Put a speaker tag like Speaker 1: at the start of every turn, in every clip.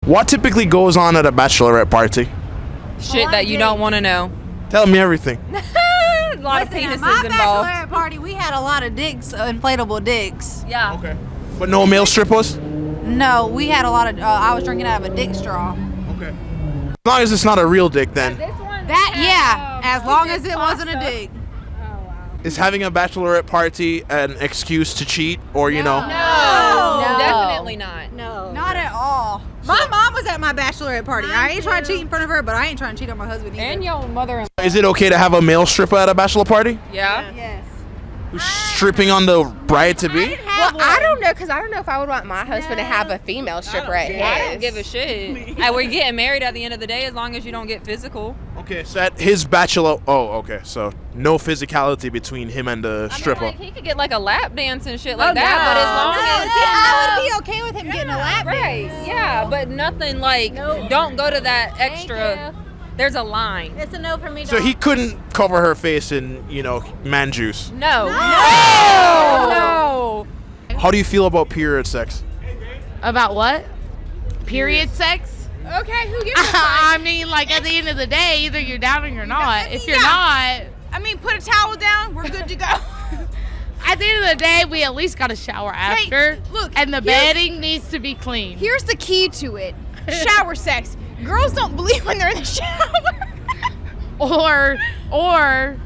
Speaker 1: What typically goes on at a bachelorette party?
Speaker 2: Shit that you don't want to know.
Speaker 1: Tell me everything.
Speaker 2: A lot of
Speaker 3: Listen,
Speaker 2: penises
Speaker 3: at my
Speaker 2: involved.
Speaker 3: bachelorette party, we had a lot of dicks, inflatable dicks.
Speaker 2: Yeah.
Speaker 1: Okay. But no male strippers?
Speaker 3: No, we had a lot of. I was drinking out of a dick straw.
Speaker 1: Okay. As long as it's not a real dick, then.
Speaker 3: As long as it wasn't a dick.
Speaker 1: Is having a bachelorette party an excuse to cheat, or you know?
Speaker 2: No, definitely not.
Speaker 3: No, not at all. My mom was at my bachelorette party. I ain't trying to cheat in front of her, but I ain't trying to cheat on my husband either.
Speaker 2: And your mother.
Speaker 1: Is it okay to have a male stripper at a bachelor party?
Speaker 2: Yeah.
Speaker 3: Yes.
Speaker 1: Who's stripping on the bride to be?
Speaker 4: Well, I don't know, because I don't know if I would want my husband to have a female stripper at his.
Speaker 2: I don't give a shit. And we're getting married at the end of the day as long as you don't get physical.
Speaker 1: Okay, so at his bachelor. Oh, okay. So no physicality between him and the stripper.
Speaker 2: I mean, like, he could get like a lap dance and shit like that, but as long as
Speaker 3: I would be okay with him getting a lap
Speaker 2: right,
Speaker 3: dance.
Speaker 2: yeah, but nothing like don't go to that extra. There's a line.
Speaker 3: It's a no for me.
Speaker 1: So he couldn't cover her face in, man juice.
Speaker 2: No.
Speaker 1: How do you feel about period sex?
Speaker 5: About what? Period sex?
Speaker 4: Okay, who gives a fuck?
Speaker 5: I mean, like, at the end of the day, either you're down or you're not. If you're not,
Speaker 4: I mean, put a towel down, we're good to go.
Speaker 5: at the end of the day, we at least got to shower after.
Speaker 4: Look,
Speaker 5: and the bedding needs to be clean.
Speaker 4: Here's the key to it. Shower sex. Girls don't believe when they're in the shower.
Speaker 5: or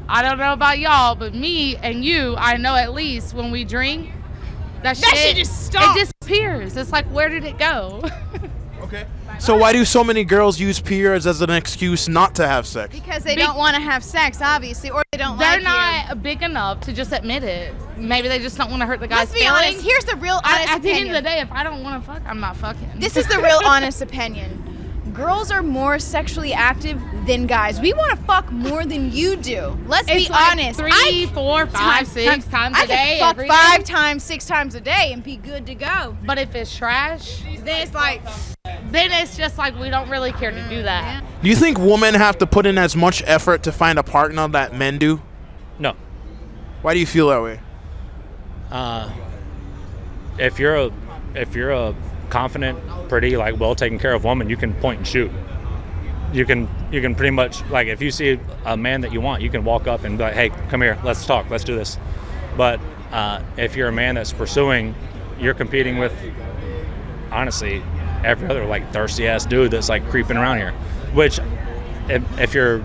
Speaker 5: I don't know about y'all, but me and you, I know at least when we drink, that shit
Speaker 4: just stops.
Speaker 5: It disappears. It's like, where did it go?
Speaker 1: Okay. So why do so many girls use periods as an excuse not to have sex?
Speaker 4: Because they don't want to have sex, obviously, or they don't
Speaker 5: They're
Speaker 4: like
Speaker 5: not big enough to just admit it. Maybe they just don't want to hurt the guy's
Speaker 4: Let's be
Speaker 5: feelings.
Speaker 4: honest. Here's the real honest
Speaker 5: At the end
Speaker 4: opinion.
Speaker 5: of the day, if I don't want to fuck, I'm not fucking.
Speaker 4: This is the real honest opinion. Girls are more sexually active than guys. We want to fuck more than you do. Let's be
Speaker 5: like
Speaker 4: honest.
Speaker 5: 3, 4, 5, 6 times
Speaker 4: I
Speaker 5: a day.
Speaker 4: can fuck
Speaker 5: every
Speaker 4: 5
Speaker 5: day.
Speaker 4: times, 6 times a day and be good to go.
Speaker 5: But if it's trash,
Speaker 4: Then it's like,
Speaker 5: then it's just like we don't really care to do that.
Speaker 1: Do you think women have to put in as much effort to find a partner that men do?
Speaker 6: No.
Speaker 1: Why do you feel that way?
Speaker 6: If you're a confident, pretty, like, well taken care of woman, you can point and shoot. You can pretty much, like, if you see a man that you want, you can walk up and be like, hey, come here, let's talk, let's do this. But if you're a man that's pursuing, you're competing with, honestly, every other, like, thirsty ass dude that's, like, creeping around here. Which, if you're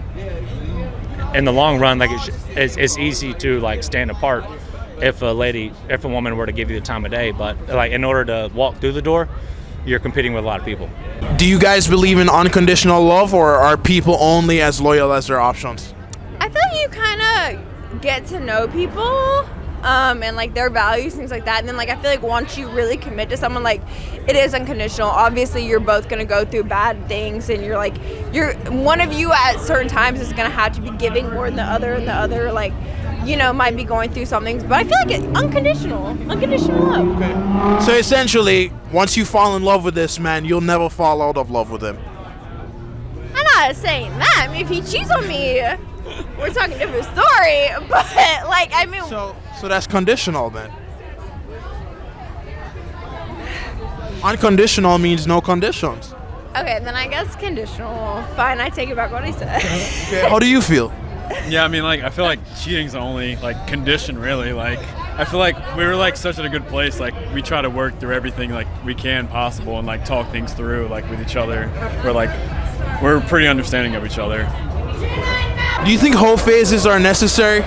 Speaker 6: in the long run, like, it's easy to, like, stand apart if a woman were to give you the time of day. But, like, in order to walk through the door, you're competing with a lot of people.
Speaker 1: Do you guys believe in unconditional love, or are people only as loyal as their options?
Speaker 7: I feel like you kind of get to know people and like their values, things like that. And then like I feel like once you really commit to someone, like it is unconditional. Obviously, you're both gonna go through bad things, and you're one of you at certain times is gonna have to be giving more than the other, and the other like might be going through some things. But I feel like it's unconditional love.
Speaker 1: Okay. So essentially, once you fall in love with this man, you'll never fall out of love with him.
Speaker 7: I'm not saying that. I mean, if he cheats on me, we're talking a different story. But like, I mean,
Speaker 1: So that's conditional then. Unconditional means no conditions.
Speaker 7: okay, then I guess conditional. Fine, I take it back what I said.
Speaker 1: Okay. How do you feel?
Speaker 8: Yeah, I mean, like, I feel like cheating's the only, like, condition, really. Like, I feel like we were, like, such in a good place. Like, we try to work through everything, like, we can possible and, like, talk things through, like, with each other. We're pretty understanding of each other.
Speaker 1: Do you think whole phases are necessary?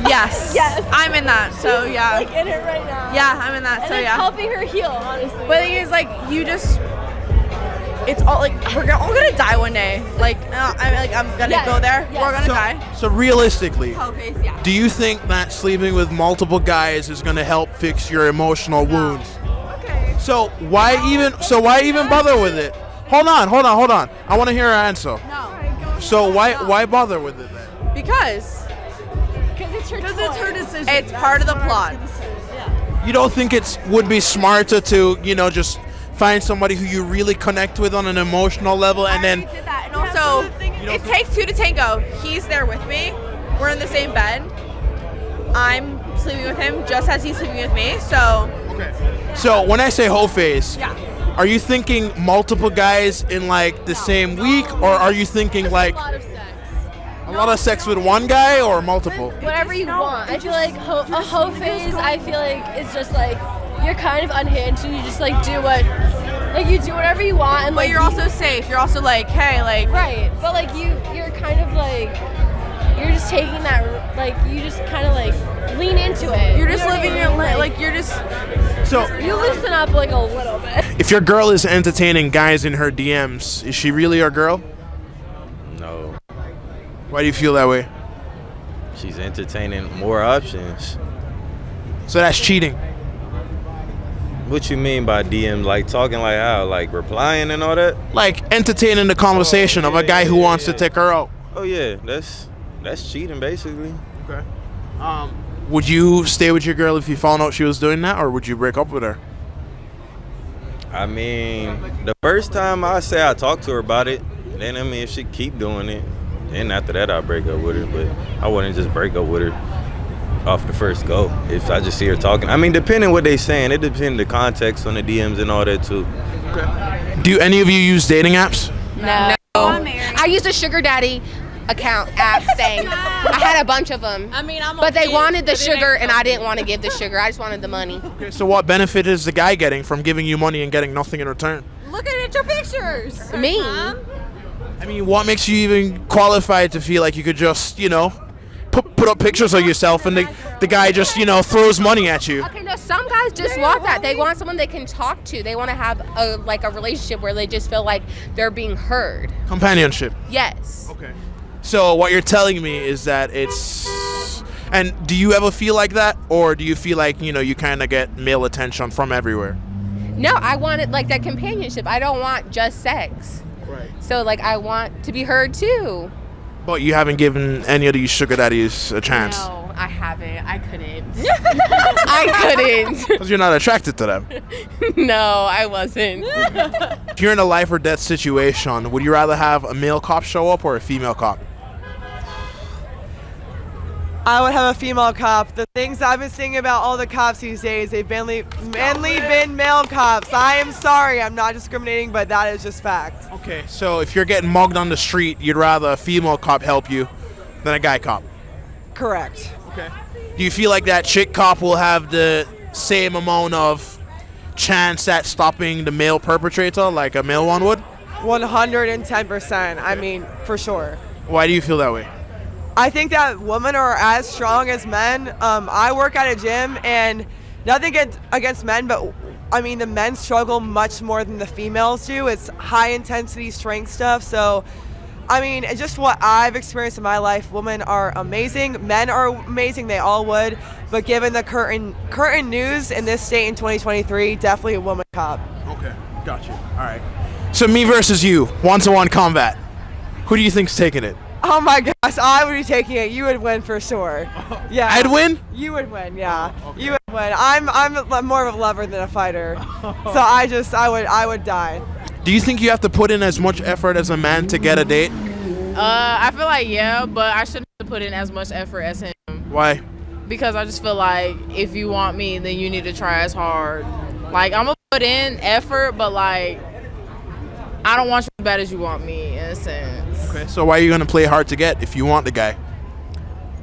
Speaker 4: yes.
Speaker 7: Yes.
Speaker 4: I'm in that, so yeah.
Speaker 7: like in it right now.
Speaker 4: Yeah, I'm in that,
Speaker 7: And
Speaker 4: so
Speaker 7: it's
Speaker 4: yeah.
Speaker 7: helping her heal, honestly.
Speaker 4: But the thing is, like, it's all, like, we're all gonna die one day. Like, I'm gonna
Speaker 7: Yes,
Speaker 4: go there.
Speaker 7: yes.
Speaker 4: We're gonna die.
Speaker 1: So realistically,
Speaker 4: Whole face, yeah.
Speaker 1: do you think that sleeping with multiple guys is going to help fix your emotional wounds?
Speaker 4: Okay.
Speaker 1: So why even bother with it? Hold on. I want to hear her answer.
Speaker 4: No.
Speaker 1: So why bother with it then?
Speaker 4: Because
Speaker 7: it's her
Speaker 3: decision.
Speaker 4: it's part of the plot.
Speaker 1: You don't think would be smarter to, just find somebody who you really connect with on an emotional level, and then
Speaker 4: did that. And also, it takes 2 to tango. He's there with me. We're in the same bed. I'm sleeping with him just as he's sleeping with me. So
Speaker 1: So when I say whole phase,
Speaker 4: yeah.
Speaker 1: Are you thinking multiple guys in like the same week, or are you thinking like a lot of sex with one guy or multiple?
Speaker 9: Whatever you want. I feel like a hoe phase, I feel like it's just like you're kind of unhinged and you just like do whatever you want, and
Speaker 7: But you're also safe. You're also like, hey, like
Speaker 9: right. But like you're kind of like you're just taking that, like you just kind of like lean into it.
Speaker 7: you're just living your life. Like you're just
Speaker 1: So
Speaker 9: you loosen up like a little bit.
Speaker 1: if your girl is entertaining guys in her DMs, is she really your girl?
Speaker 10: No,
Speaker 1: Why do you feel that way?
Speaker 10: she's entertaining more options.
Speaker 1: So that's cheating.
Speaker 10: What you mean by DM? Like talking like how? Like replying and all that?
Speaker 1: Like entertaining the conversation of a guy who wants to take her out.
Speaker 10: Oh yeah, that's cheating basically.
Speaker 1: Okay. Would you stay with your girl if you found out she was doing that, or would you break up with her?
Speaker 10: I mean, the first time I say I talked to her about it, then I mean if she keep doing it, then after that I'll break up with her. But I wouldn't just break up with her off the first go if I just see her talking. I mean, depending what they saying, it depends the context on the DMs and all that too.
Speaker 1: Okay. Do any of you use dating apps?
Speaker 11: No. I used a sugar daddy app thing. I had a bunch of them.
Speaker 9: I mean,
Speaker 11: but they wanted the sugar and I didn't want to give the sugar. I just wanted the money.
Speaker 1: Okay, so what benefit is the guy getting from giving you money and getting nothing in return?
Speaker 3: Looking at your pictures.
Speaker 11: Me.
Speaker 1: I mean, what makes you even qualified to feel like you could just, put up pictures of yourself and the guy just, throws money at you?
Speaker 11: Okay, no, some guys just want that. They want someone they can talk to. They want to have a relationship where they just feel like they're being heard.
Speaker 1: Companionship.
Speaker 11: Yes.
Speaker 1: Okay. So what you're telling me is that it's... And do you ever feel like that? Or do you feel like, you kind of get male attention from everywhere?
Speaker 11: No, I wanted like that companionship. I don't want just sex.
Speaker 1: Right.
Speaker 11: So like I want to be heard too.
Speaker 1: But you haven't given any of these sugar daddies a chance?
Speaker 11: No, I haven't. I couldn't. I couldn't.
Speaker 1: Because you're not attracted to them.
Speaker 11: No, I wasn't.
Speaker 1: If you're in a life or death situation, would you rather have a male cop show up or a female cop?
Speaker 12: I would have a female cop. The things I've been seeing about all the cops these days, they've mainly been male cops. I am sorry, I'm not discriminating, but that is just fact.
Speaker 1: Okay, so if you're getting mugged on the street, you'd rather a female cop help you than a guy cop?
Speaker 12: Correct.
Speaker 1: Okay. Do you feel like that chick cop will have the same amount of chance at stopping the male perpetrator like a male one would?
Speaker 12: 110%. I mean, for sure.
Speaker 1: Why do you feel that way?
Speaker 12: I think that women are as strong as men. I work at a gym, and nothing against men, but I mean the men struggle much more than the females do. It's high intensity strength stuff. So, I mean, just what I've experienced in my life, women are amazing. Men are amazing. They all would. But given the current news in this state in 2023, definitely a woman cop.
Speaker 1: Okay, got you. All right. So me versus you, 1-to-1 combat. Who do you think's taking it?
Speaker 12: Oh my gosh, I would be taking it. You would win for sure. Yeah.
Speaker 1: I'd win?
Speaker 12: You would win, yeah. Okay. You would win. I'm more of a lover than a fighter. So I would die.
Speaker 1: Do you think you have to put in as much effort as a man to get a date?
Speaker 13: I feel like yeah, but I shouldn't have to put in as much effort as him.
Speaker 1: Why?
Speaker 13: Because I just feel like if you want me, then you need to try as hard. Like I'm gonna put in effort, but like I don't want you as bad as you want me in a sense.
Speaker 1: Okay, so why are you gonna play hard to get if you want the guy?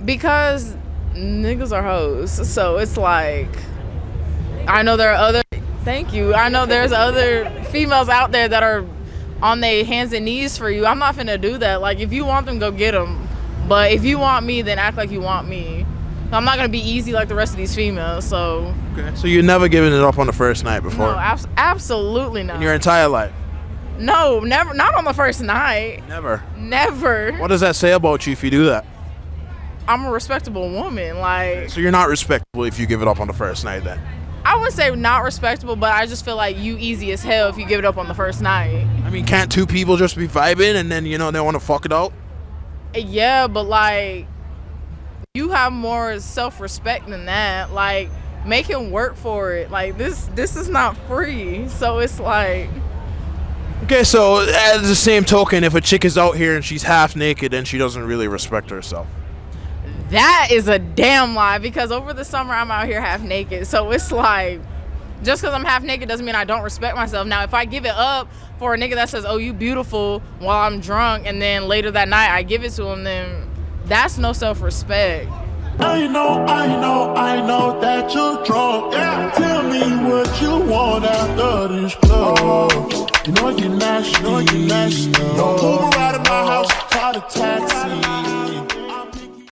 Speaker 13: Because niggas are hoes. So it's like I know there are other I know there's other females out there that are on their hands and knees for you. I'm not finna do that. Like if you want them, go get them. But if you want me, then act like you want me. I'm not gonna be easy like the rest of these females. So
Speaker 1: okay. So you've never given it up on the first night before?
Speaker 13: No, absolutely not.
Speaker 1: In your entire life?
Speaker 13: No, never. Not on the first night.
Speaker 1: Never.
Speaker 13: Never.
Speaker 1: What does that say about you if you do that?
Speaker 13: I'm a respectable woman. Like.
Speaker 1: So you're not respectable if you give it up on the first night, then?
Speaker 13: I wouldn't say not respectable, but I just feel like you easy as hell if you give it up on the first night.
Speaker 1: I mean, can't two people just be vibing and then they want to fuck it out?
Speaker 13: Yeah, but like, you have more self-respect than that. Like, make him work for it. Like this is not free. So it's like.
Speaker 1: Okay, so as the same token, if a chick is out here and she's half naked, then she doesn't really respect herself.
Speaker 13: That is a damn lie because over the summer I'm out here half naked. So it's like Just because I'm half naked doesn't mean I don't respect myself. Now, if I give it up for a nigga that says, oh, you beautiful, while I'm drunk, and then later that night I give it to him, then that's no self-respect.
Speaker 14: I know that you're drunk. Yeah. Tell me what you want after this club. You know you're nasty. Don't move around in my house, call a taxi.